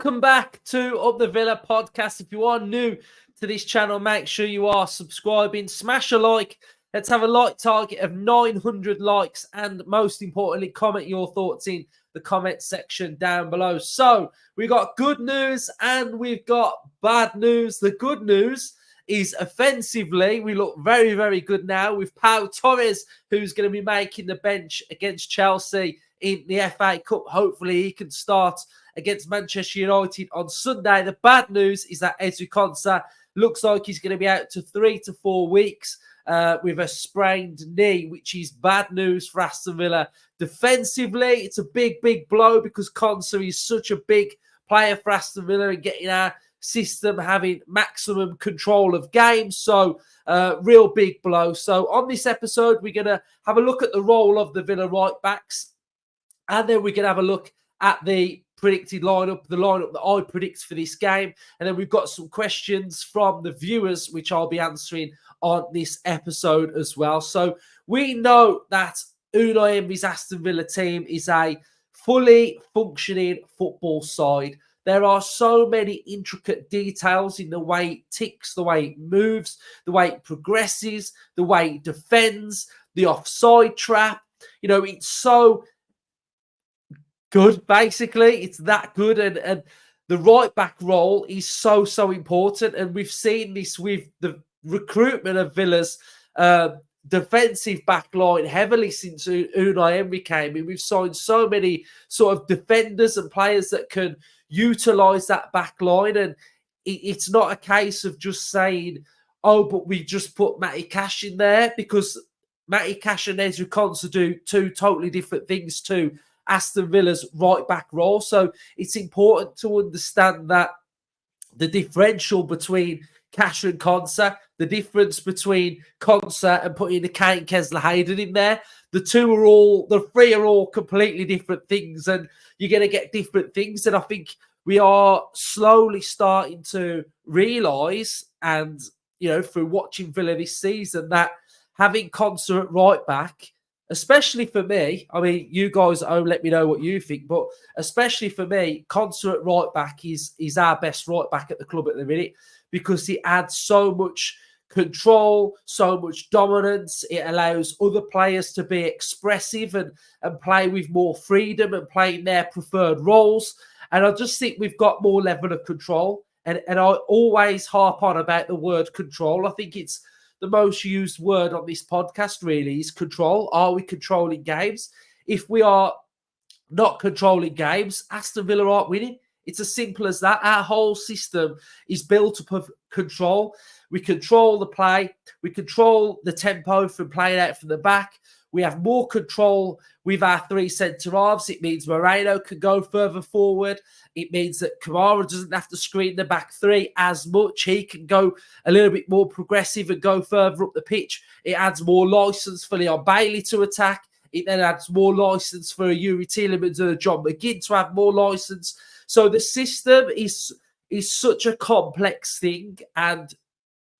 Welcome back to Up the Villa podcast. If you are new to this channel, make sure you are subscribing. Smash a like. Let's have a like target of 900 likes. And most importantly, comment your thoughts in the comment section down below. So we got good news and we've got bad news. The good news is offensively, we look very, very good now with PAU Torres, who's going to be making the bench against Chelsea in the FA Cup. Hopefully he can start against Manchester United on Sunday. The bad news is that Ezri Konsa looks like he's going to be out to 3 to 4 weeks with a sprained knee, which is bad news for Aston Villa. Defensively, it's a big, big blow because Konsa is such a big player for Aston Villa and getting our system having maximum control of games. So, real big blow. So, on this episode, we're going to have a look at the role of the Villa right backs. And then we can have a look at the predicted lineup, the lineup that I predict for this game. And then we've got some questions from the viewers, which I'll be answering on this episode as well. So we know that Unai Emery's Aston Villa team is a fully functioning football side. There are so many intricate details in the way it ticks, the way it moves, the way it progresses, the way it defends, the offside trap. You know, it's so good, basically. It's that good. And the right back role is so, so important. And we've seen this with the recruitment of Villa's defensive back line heavily since Unai Emery came in. We've signed so many sort of defenders and players that can utilise that back line. And it's not a case of just saying, oh, but we just put Matty Cash in there, because Matty Cash and Ezri Konsa do two totally different things too. Aston Villa's right back role. So it's important to understand that the differential between Cash and Konsa, the difference between Konsa and putting the Kane Kessler-Hayden in there, the three are all completely different things, and you're going to get different things. And I think we are slowly starting to realise, and you know, through watching Villa this season, that having Konsa at right back, especially for me, I mean, you guys at home, let me know what you think, but especially for me, Konsa at right back is our best right back at the club at the minute, because he adds so much control, so much dominance. It allows other players to be expressive and play with more freedom and play in their preferred roles. And I just think we've got more level of control. And I always harp on about the word control. I think it's the most used word on this podcast, really, is control. Are we controlling games? If we are not controlling games, Aston Villa aren't winning. It's as simple as that. Our whole system is built up of control. We control the play. We control the tempo from playing out from the back. We have more control with our three centre-halves. It means Moreno can go further forward. It means that Kamara doesn't have to screen the back three as much. He can go a little bit more progressive and go further up the pitch. It adds more licence for Leon Bailey to attack. It then adds more licence for a Yuri Tielemans and a John McGinn to have more licence. So the system is such a complex thing. And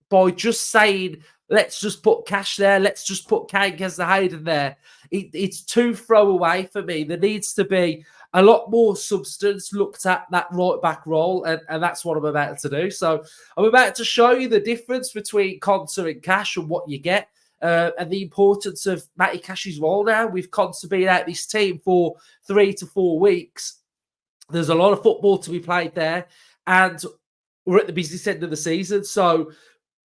by just saying, let's just put Cash there, let's just put Kane Kessler-Hayden there, it's too throwaway for me. There needs to be a lot more substance looked at that right back role, and that's what I'm about to do. So I'm about to show you the difference between Konsa and Cash and what you get, and the importance of Matty Cash's role now. With Konsa being out this team for 3 to 4 weeks, there's a lot of football to be played there, and we're at the business end of the season, so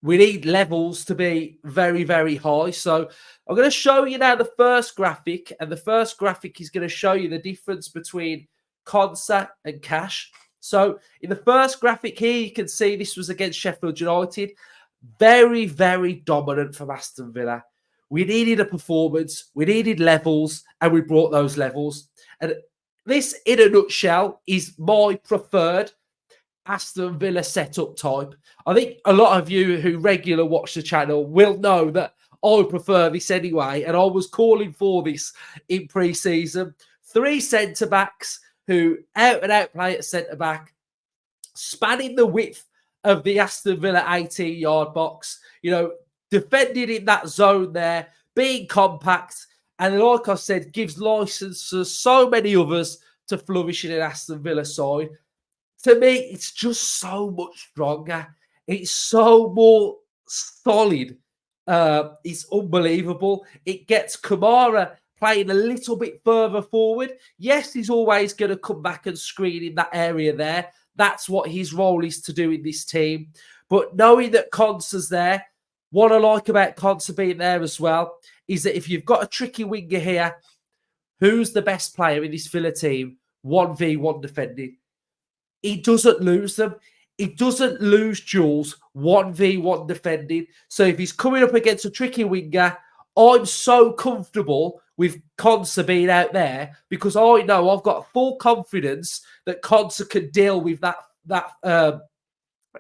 we need levels to be very, very high. So I'm going to show you now the first graphic, and the first graphic is going to show you the difference between Konsa and Cash. So in the first graphic here, you can see this was against Sheffield United. Very, very dominant from Aston Villa. We needed a performance, we needed levels, and we brought those levels. And this, in a nutshell, is my preferred Aston Villa setup type. I think a lot of you who regularly watch the channel will know that I prefer this anyway, and I was calling for this in pre-season. 3 centre-backs who out-and-out play at centre-back, spanning the width of the Aston Villa 18-yard box, you know, defending in that zone there, being compact, and like I said, gives licence to so many others to flourish in an Aston Villa side. to me, it's just so much stronger. It's so more solid. It's unbelievable. It gets Kamara playing a little bit further forward. Yes, he's always going to come back and screen in that area there. That's what his role is to do in this team. But knowing that Konsa's there, what I like about Konsa being there as well is that if you've got a tricky winger here, who's the best player in this Villa team? 1v1 defending. He doesn't lose them. He doesn't lose duels 1v1 defending. So if he's coming up against a tricky winger, I'm so comfortable with Konsa being out there because I know I've got full confidence that Konsa can deal with that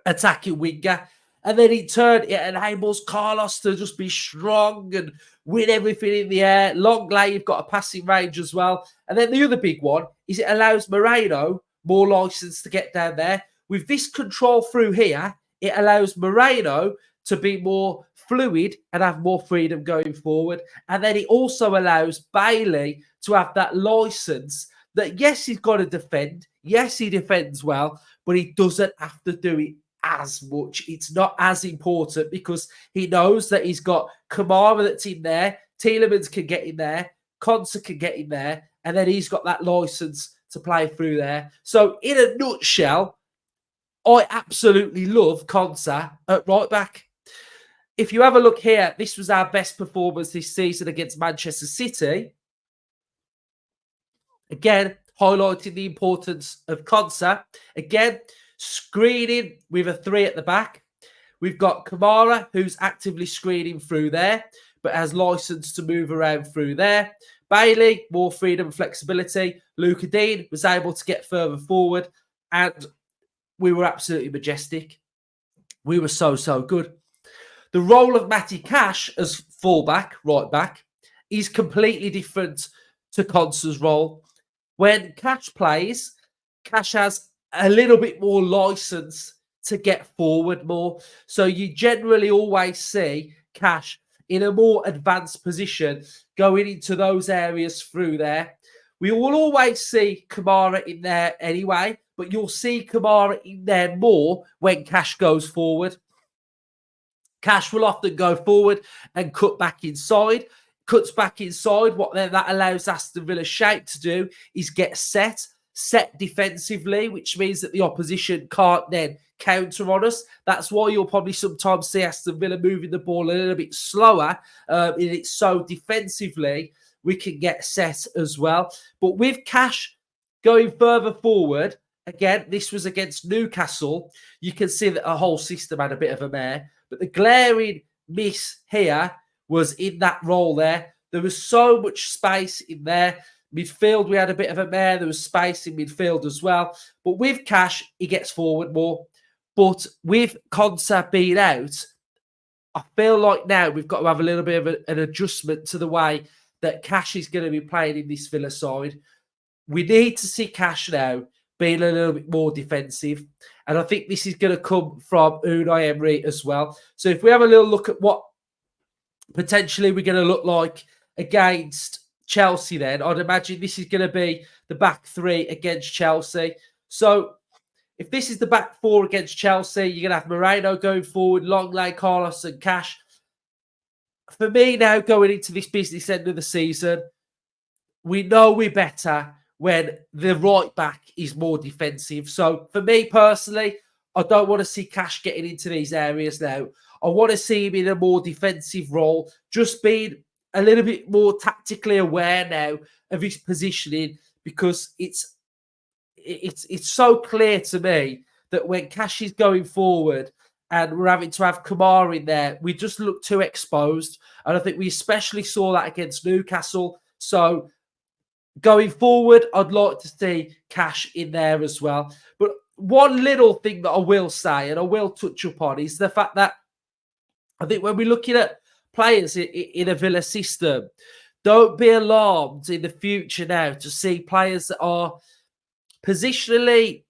attacking winger. And then in turn, it enables Carlos to just be strong and win everything in the air. Longley, you've got a passing range as well. And then the other big one is it allows Moreno more license to get down there. With this control through here, it allows Moreno to be more fluid and have more freedom going forward. And then it also allows Bailey to have that license that, yes, he's got to defend. Yes, he defends well, but he doesn't have to do it as much. It's not as important because he knows that he's got Kamara that's in there, Tielemans can get in there, Konsa can get in there, and then he's got that license to play through there. So in a nutshell, I absolutely love Konsa at right back. If you have a look here, this was our best performance this season against Manchester City. Again, highlighting the importance of Konsa. Again, screening with a 3 at the back. We've got Kamara, who's actively screening through there, but has license to move around through there. Bailey, more freedom and flexibility. Luka Dean was able to get further forward, and we were absolutely majestic. We were so good. The role of Matty Cash as fullback, right back, is completely different to Konsa's role. When Cash plays, Cash has a little bit more license to get forward more. So you generally always see Cash in a more advanced position going into those areas through there. We will always see Kamara in there anyway, but you'll see Kamara in there more when Cash goes forward. Cash will often go forward and cut back inside. Cuts back inside. What then that allows Aston Villa shape to do is get set defensively, which means that the opposition can't then counter on us. That's why you'll probably sometimes see Aston Villa moving the ball a little bit slower. And it's so defensively we can get set as well. But with Cash going further forward, again, this was against Newcastle. You can see that a whole system had a bit of a mare. But the glaring miss here was in that role there. There was so much space in there. Midfield, we had a bit of a mare. There was space in midfield as well. But with Cash, he gets forward more. But with Konsa being out, I feel like now we've got to have a little bit of an adjustment to the way that Cash is going to be playing in this Villa side. We need to see Cash now being a little bit more defensive. And I think this is going to come from Unai Emery as well. So if we have a little look at what potentially we're going to look like against Chelsea, then I'd imagine this is going to be the back 3 against Chelsea. So if this is the back 4 against Chelsea, you're going to have Moreno going forward, Longley, Carlos and Cash. For me now, going into this business end of the season, we know we're better when the right back is more defensive. So for me personally, I don't want to see Cash getting into these areas now. I want to see him in a more defensive role, just being a little bit more tactically aware now of his positioning, because it's so clear to me that when Cash is going forward and we're having to have Kamara in there, we just look too exposed. And I think we especially saw that against Newcastle. So going forward, I'd like to see Cash in there as well. But one little thing that I will say, and I will touch upon, is the fact that I think when we're looking at players in a Villa system, don't be alarmed in the future now to see players that are positionally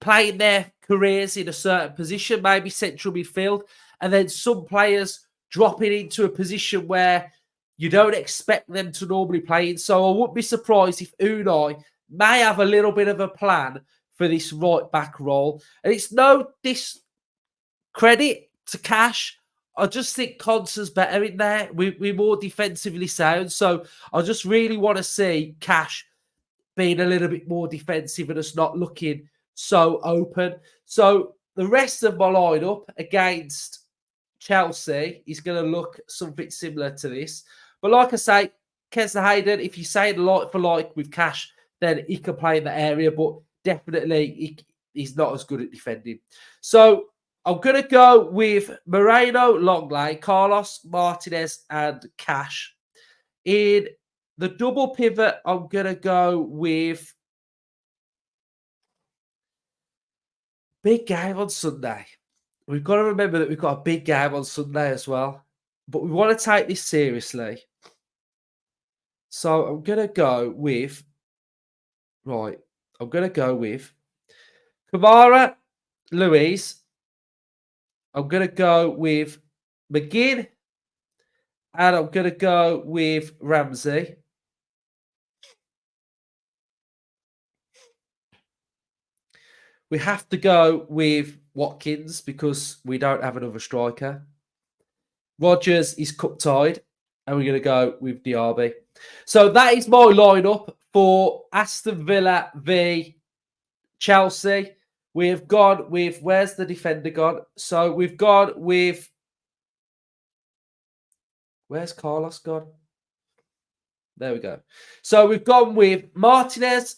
playing their careers in a certain position, maybe central midfield, and then some players dropping into a position where you don't expect them to normally play in. So I wouldn't be surprised if Unai may have a little bit of a plan for this right back role. And it's no discredit to Cash. I just think Conser's better in there. We're more defensively sound. So I just really want to see Cash being a little bit more defensive and us not looking so open. So the rest of my lineup against Chelsea is going to look something similar to this. But like I say, Kesler Hayden, if you say like for like with Cash, then he can play in the area, but definitely he's not as good at defending. So I'm going to go with Moreno, Longley, Carlos, Martinez, and Cash. In the double pivot, I'm going to go with big game on Sunday. We've got to remember that we've got a big game on Sunday as well. But we want to take this seriously. So I'm going to go with... Right. I'm going to go with Kamara, Luis. I'm going to go with McGinn. And I'm going to go with Ramsey. We have to go with Watkins because we don't have another striker. Rodgers is cup tied, and we're going to go with Diaby. So that is my lineup for Aston Villa v Chelsea. We've gone with, where's the defender gone? So we've gone with, where's Carlos gone? There we go. So we've gone with Martinez,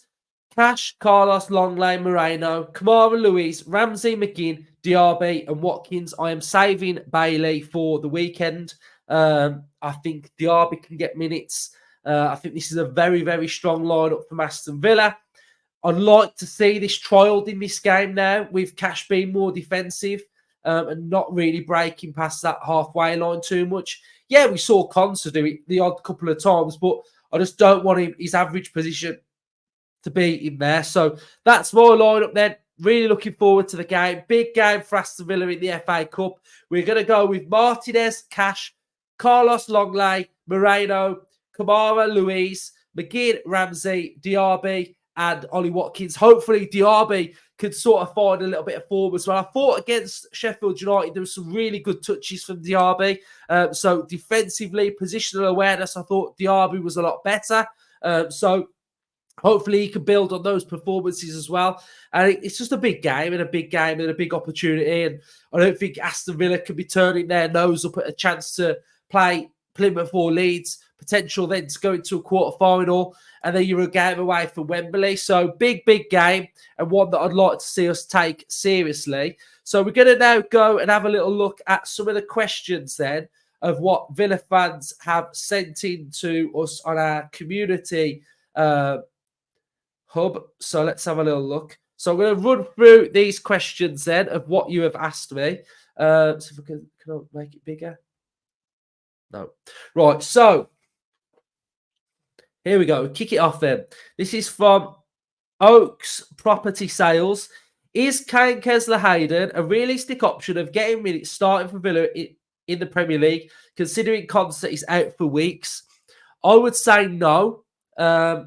Cash, Carlos, Longley, Moreno, Kamara, Luis, Ramsey, McGinn, Diaby, and Watkins. I am saving Bailey for the weekend. I think Diaby can get minutes. I think this is a very, very strong lineup from Aston Villa. I'd like to see this trialled in this game now with Cash being more defensive and not really breaking past that halfway line too much. Yeah, we saw Conser do it the odd couple of times, but I just don't want his average position to be in there. So that's my lineup then. Really looking forward to the game. Big game for Aston Villa in the FA Cup. We're going to go with Martinez, Cash, Carlos Longley, Moreno, Kamara, Luis, McGinn, Ramsey, Diaby, and Ollie Watkins. Hopefully Diaby could sort of find a little bit of form as well. I thought against Sheffield United, there were some really good touches from Diaby. So defensively, positional awareness, I thought Diaby was a lot better. So hopefully he can build on those performances as well. And it's just a big game and a big opportunity. And I don't think Aston Villa can be turning their nose up at a chance to play Plymouth or Leeds, potential then to go into a quarter-final, and then you're a game away from Wembley. So big game, and one that I'd like to see us take seriously. So we're going to now go and have a little look at some of the questions then of what Villa fans have sent in to us on our community hub. So let's have a little look. So I'm going to run through these questions then of what you have asked me. So if I can I make it bigger? No. Right, so here we go. Kick it off then. This is from Oaks Property Sales. Is Kane Kesler-Hayden a realistic option of getting minutes starting for Villa in the Premier League, considering Conser is out for weeks? I would say no. I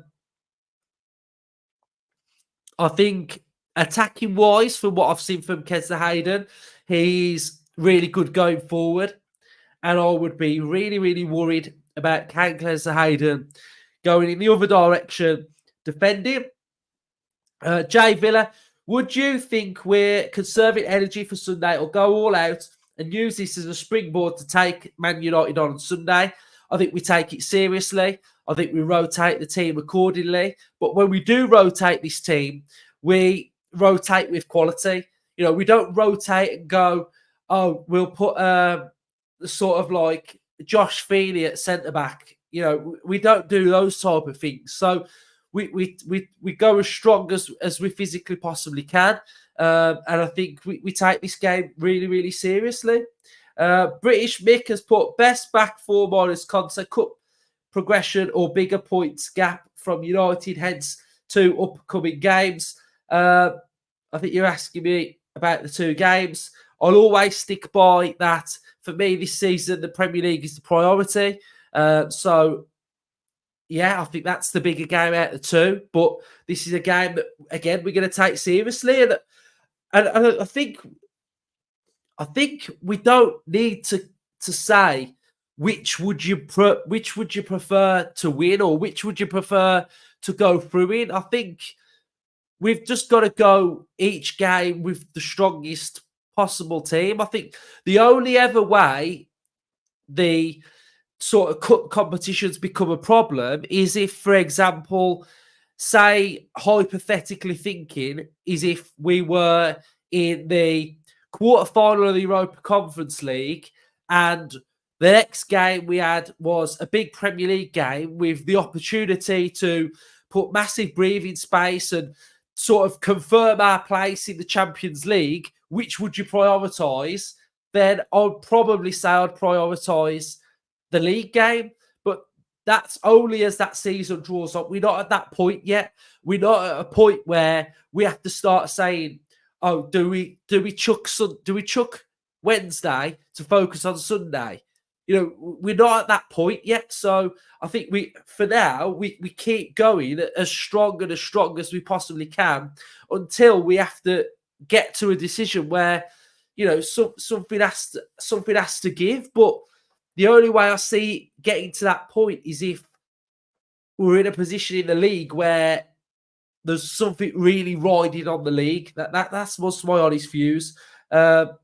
think attacking-wise, from what I've seen from Kesler-Hayden, he's really good going forward. And I would be really, really worried about Kane Kesler-Hayden going in the other direction, defending. Jay Villa, would you think we're conserving energy for Sunday or go all out and use this as a springboard to take Man United on Sunday? I think we take it seriously. I think we rotate the team accordingly. But when we do rotate this team, we rotate with quality. You know, we don't rotate and go, oh, we'll put sort of like Josh Feeney at centre-back. You know, we don't do those type of things. So we go as strong as we physically possibly can. And I think we take this game really, really seriously. British Mick has put best back four minus Conser Cup progression or bigger points gap from United, hence two upcoming games. I think you're asking me about the two games. I'll always stick by that. For me, this season, the Premier League is the priority. So Yeah, I think that's the bigger game out of the two. But this is a game that, again, we're going to take seriously. And I think we don't need to say which would you prefer to win or which would you prefer to go through in. I think we've just got to go each game with the strongest possible team. I think the only other way the sort of cup competitions become a problem is if, for example, say hypothetically thinking, is if we were in the quarterfinal of the Europa Conference League and the next game we had was a big Premier League game with the opportunity to put massive breathing space and sort of confirm our place in the Champions League, which would you prioritise? Then I'd probably say I'd prioritise the league game. But that's only as that season draws up. We're not at that point yet. We're not at a point where we have to start saying, "Oh, do we chuck Wednesday to focus on Sunday?" You know, we're not at that point yet. So I think for now, we keep going as strong as we possibly can until we have to get to a decision where, you know, something has to give. But the only way I see getting to that point is if we're in a position in the league where there's something really riding on the league. That's most my honest views. Do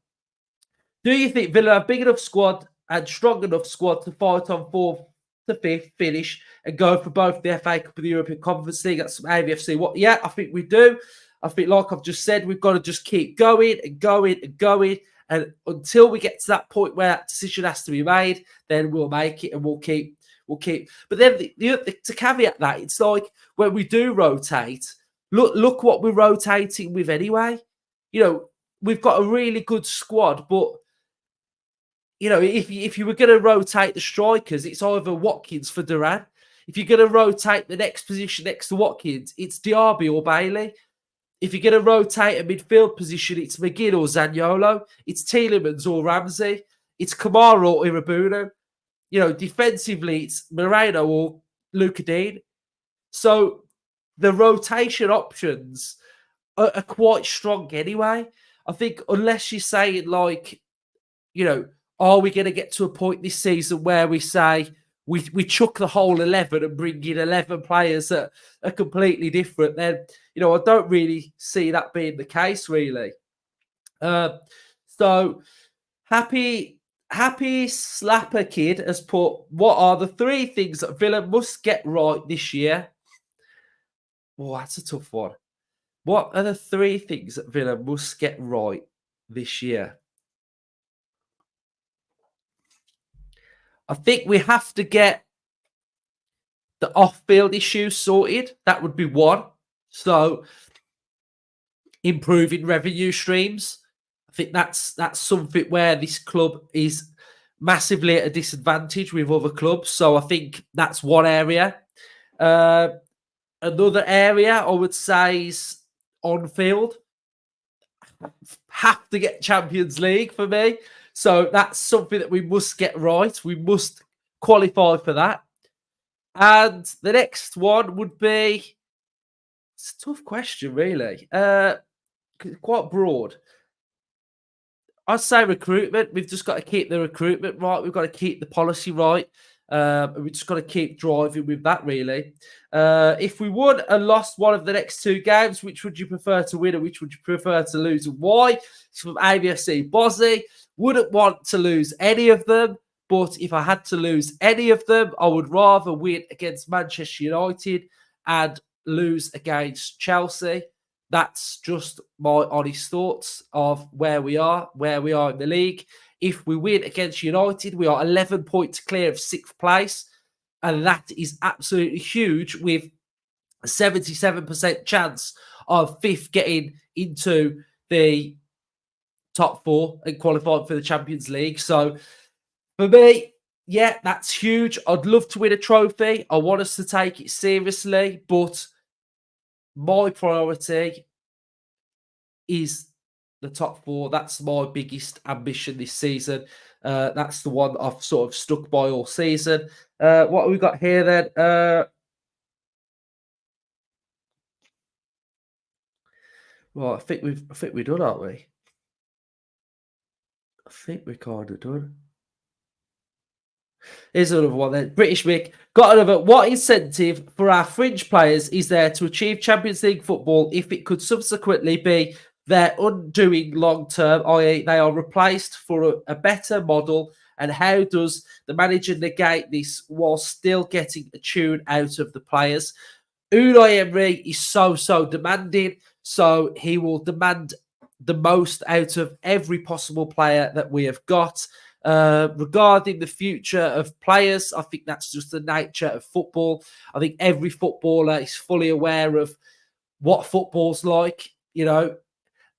you think Villa have a big enough squad and strong enough squad to fight on fourth to fifth finish and go for both the FA Cup and the European Conference League? That's some AVFC. What? Yeah, I think we do. I think, like I've just said, we've got to just keep going and going and going. And until we get to that point where that decision has to be made, then we'll make it and we'll keep. But then to caveat that, it's like when we do rotate, look what we're rotating with anyway. You know, we've got a really good squad, but you know, if you were going to rotate the strikers, it's either Watkins for Duran. If you're going to rotate the next position next to Watkins, it's Diaby or Bailey. If you're going to rotate a midfield position, it's McGinn or Zaniolo. It's Tielemans or Ramsey. It's Kamara or Irabunu. You know, defensively, it's Moreno or Luka Dean. So the rotation options are quite strong anyway. I think unless you're saying, like, you know, are we going to get to a point this season where we say we chuck the whole 11 and bring in 11 players that are completely different? Then, you know, I don't really see that being the case, really. So Happy Slapper Kid has put, what are the 3 things that Villa must get right this year? Oh, that's a tough one. What are the 3 things that Villa must get right this year? I think we have to get the off-field issues sorted. That would be one. So improving revenue streams. I think that's something where this club is massively at a disadvantage with other clubs. So I think that's one area. Another area I would say is on-field. Have to get Champions League for me. So that's something that we must get right. We must qualify for that. And the next one would be, it's a tough question, really. Quite broad. I'd say recruitment. We've just got to keep the recruitment right. We've got to keep the policy right. We've just got to keep driving with that, really. If we won and lost one of the next 2 games, which would you prefer to win and which would you prefer to lose and why? It's from AVFC Bozzy. Wouldn't want to lose any of them, but if I had to lose any of them, I would rather win against Manchester United and lose against Chelsea. That's just my honest thoughts of where we are in the league. If we win against United, we are 11 points clear of 6th place. And that is absolutely huge, with a 77% chance of 5th getting into the top 4 and qualifying for the Champions League. So for me, yeah, that's huge. I'd love to win a trophy. I want us to take it seriously, but my priority is the top 4. That's my biggest ambition this season. That's the one I've sort of stuck by all season. What have we got here then? Right, I think we're done, aren't we? I think we're kind of done. Here's another one then. British Mick got another. What incentive for our fringe players is there to achieve Champions League football if it could subsequently be their undoing long term, i.e., they are replaced for a better model? And how does the manager negate this while still getting a tune out of the players? Unai Emery is so demanding, so he will demand the most out of every possible player that we have got. Regarding the future of players, I think that's just the nature of football. I think every footballer is fully aware of what football's like,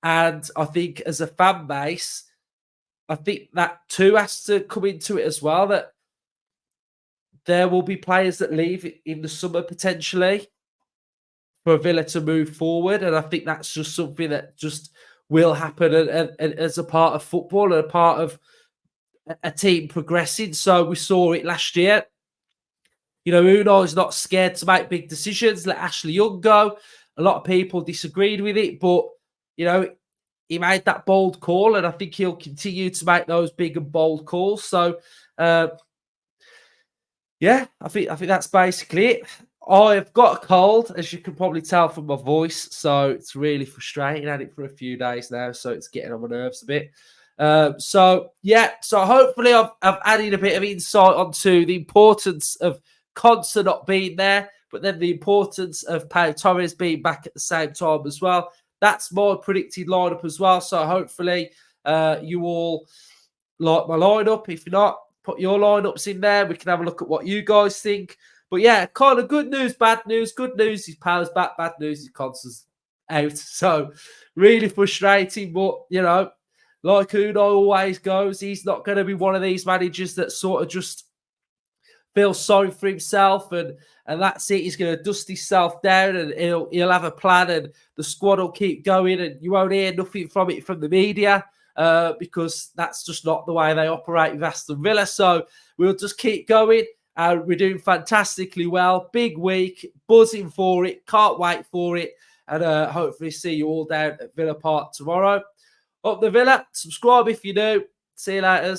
and I think as a fan base, I think that too has to come into it as well, that there will be players that leave in the summer potentially for Villa to move forward. And I think that's just something that just will happen and as a part of football and a part of a team progressing. So we saw it last year. Unai's not scared to make big decisions. Let Ashley Young go. A lot of people disagreed with it, but he made that bold call, and I think he'll continue to make those big and bold calls. So, yeah, I think that's basically it. I've got a cold, as you can probably tell from my voice, so it's really frustrating. I had it for a few days now, so it's getting on my nerves a bit. So hopefully I've added a bit of insight onto the importance of Consa not being there, but then the importance of Pau Torres being back at the same time as well. That's my predicted lineup as well. So hopefully you all like my lineup. If you're not, put your lineups in there. We can have a look at what you guys think. But yeah, kind of good news, bad news. Good news is Pau's back. Bad news is Consa's out. So really frustrating. But, like Unai always goes, he's not going to be one of these managers that sort of just feels sorry for himself and that's it. He's going to dust himself down and he'll have a plan and the squad will keep going and you won't hear nothing from it from the media because that's just not the way they operate with Aston Villa. So we'll just keep going. We're doing fantastically well. Big week, buzzing for it. Can't wait for it. And hopefully see you all down at Villa Park tomorrow. Up the Villa, subscribe if you do. See you later.